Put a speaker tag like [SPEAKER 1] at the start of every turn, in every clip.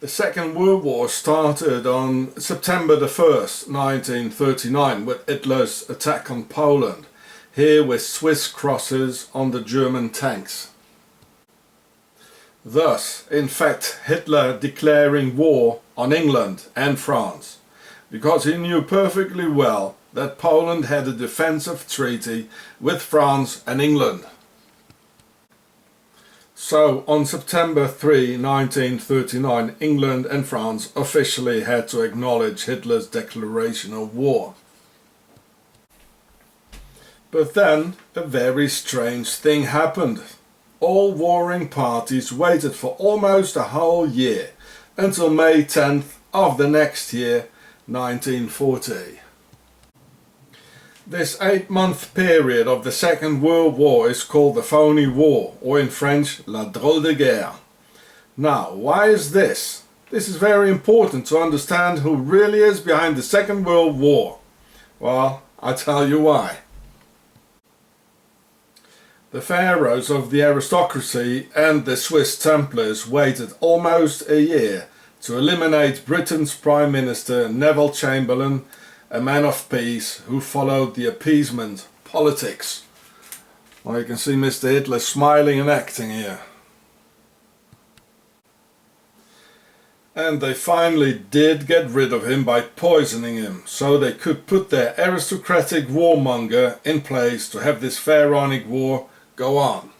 [SPEAKER 1] The Second World War started on September the 1st, 1939, with Hitler's attack on Poland, here with Swiss crosses on the German tanks. Thus, in fact, Hitler declaring war on England and France, because he knew perfectly well that Poland had a defensive treaty with France and England. So, on September 3, 1939, England and France officially had to acknowledge Hitler's declaration of war. But then, a very strange thing happened. All warring parties waited for almost a whole year, until May 10th of the next year, 1940. This 8-month period of the Second World War is called the Phony War, or in French, La Drôle de Guerre. Now, why is this? This is very important to understand who really is behind the Second World War. Well, I'll tell you why. The pharaohs of the aristocracy and the Swiss Templars waited almost a year to eliminate Britain's Prime Minister Neville Chamberlain, a man of peace who followed the appeasement politics. Well, you can see Mr. Hitler smiling and acting here. And they finally did get rid of him by poisoning him, so they could put their aristocratic warmonger in place to have this pharaonic war go on.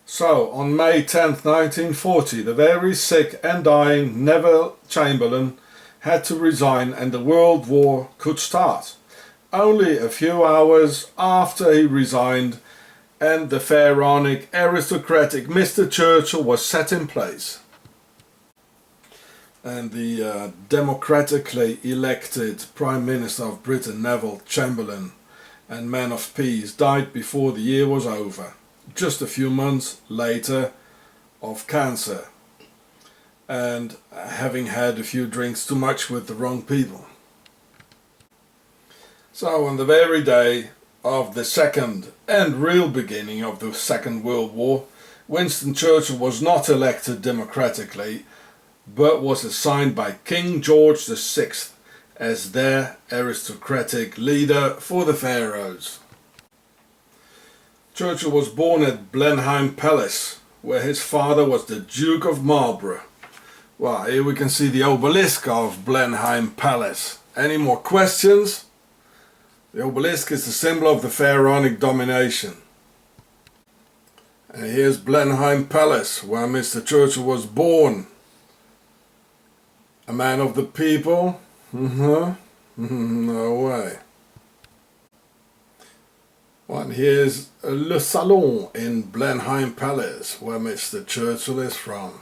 [SPEAKER 1] So, on May 10th, 1940, the very sick and dying Neville Chamberlain had to resign and the World War could start. Only a few hours after he resigned and the pharaonic aristocratic Mr. Churchill was set in place. And the democratically elected Prime Minister of Britain, Neville Chamberlain, and man of peace, died before the year was over, just a few months later, of cancer, and having had a few drinks too much with the wrong people. So on the very day of the second and real beginning of the Second World War, Winston Churchill was not elected democratically, but was assigned by King George VI as their aristocratic leader for the pharaohs. Churchill was born at Blenheim Palace, where his father was the Duke of Marlborough. Well, here we can see the obelisk of Blenheim Palace. Any more questions? The obelisk is the symbol of the pharaonic domination. And here's Blenheim Palace, where Mr. Churchill was born. A man of the people? No way. Well, and here's Le Salon in Blenheim Palace, where Mr. Churchill is from.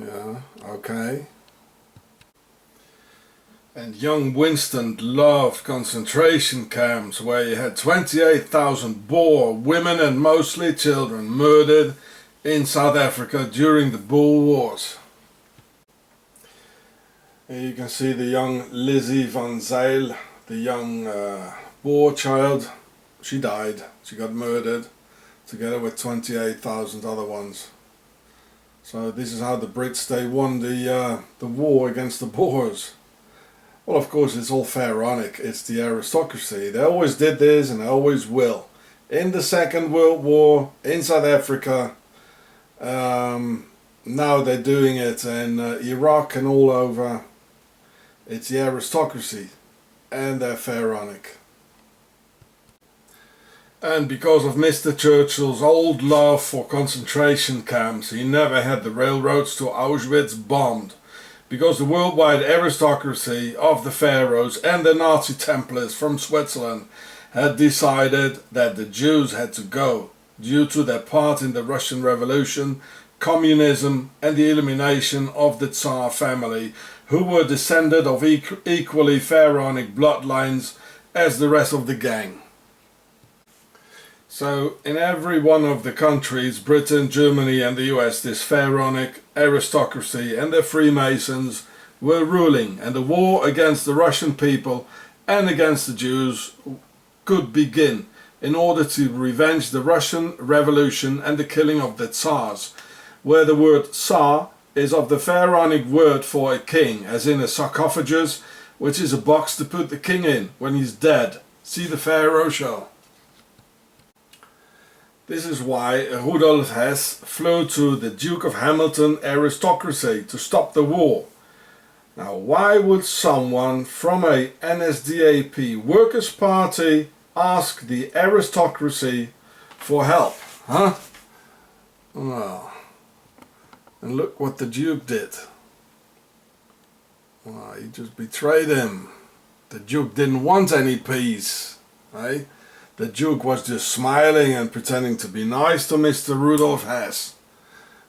[SPEAKER 1] Yeah, okay. And young Winston loved concentration camps where you had 28,000 Boer women and mostly children murdered in South Africa during the Boer Wars. Here you can see the young Lizzie van Zyl, the young Boer child. She died, she got murdered, together with 28,000 other ones. So this is how the Brits, they won the war against the Boers. Well, of course, it's all pharaonic. It's the aristocracy. They always did this and they always will. In the Second World War, in South Africa, now they're doing it in Iraq and all over. It's the aristocracy and they're pharaonic. And because of Mr. Churchill's old love for concentration camps, he never had the railroads to Auschwitz bombed, because the worldwide aristocracy of the pharaohs and the Nazi Templars from Switzerland had decided that the Jews had to go due to their part in the Russian Revolution, communism and the elimination of the Tsar family, who were descended of equally pharaonic bloodlines as the rest of the gang. So in every one of the countries, Britain, Germany and the US, this pharaonic aristocracy and the Freemasons were ruling, and the war against the Russian people and against the Jews could begin in order to revenge the Russian Revolution and the killing of the Tsars, where the word Tsar is of the Pharaonic word for a king, as in a sarcophagus, which is a box to put the king in when he's dead. See the Pharaoh show. This is why Rudolf Hess flew to the Duke of Hamilton aristocracy to stop the war. Now, why would someone from a NSDAP Workers' Party ask the aristocracy for help? Huh? Well, and look what the Duke did. Well, he just betrayed him. The Duke didn't want any peace, eh? The Duke was just smiling and pretending to be nice to Mr. Rudolf Hess.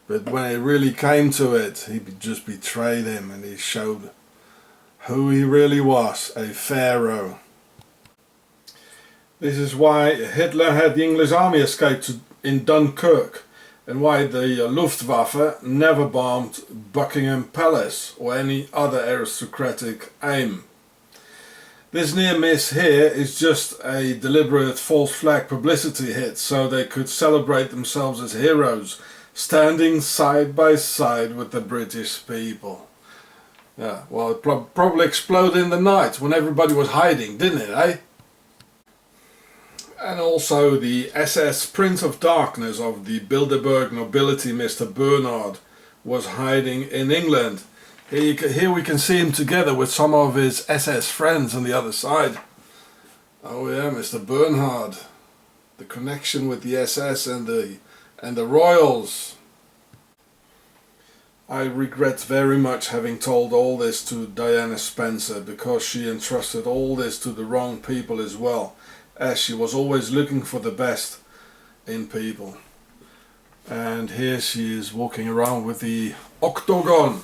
[SPEAKER 1] But when it really came to it, he just betrayed him, and he showed who he really was, a pharaoh. This is why Hitler had the English army escape in Dunkirk, and why the Luftwaffe never bombed Buckingham Palace or any other aristocratic aim. This near miss here is just a deliberate false flag publicity hit, so they could celebrate themselves as heroes, standing side by side with the British people. Yeah, well, it probably exploded in the night when everybody was hiding, didn't it, eh? And also the SS Prince of Darkness of the Bilderberg nobility, Mr. Bernhard, was hiding in England. Here we can see him together with some of his SS friends on the other side. Oh yeah, Mr. Bernhard. The connection with the SS and the royals. I regret very much having told all this to Diana Spencer, because she entrusted all this to the wrong people as well, as she was always looking for the best in people. And here she is walking around with the octagon.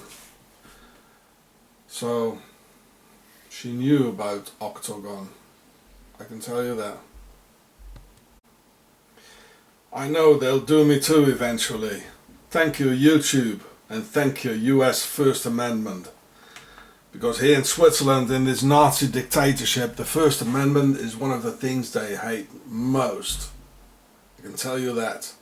[SPEAKER 1] So she knew about octagon, I can tell you that. I know they'll do me too eventually. Thank you YouTube, and thank you US First Amendment. Because here in Switzerland, in this Nazi dictatorship, the First Amendment is one of the things they hate most. I can tell you that.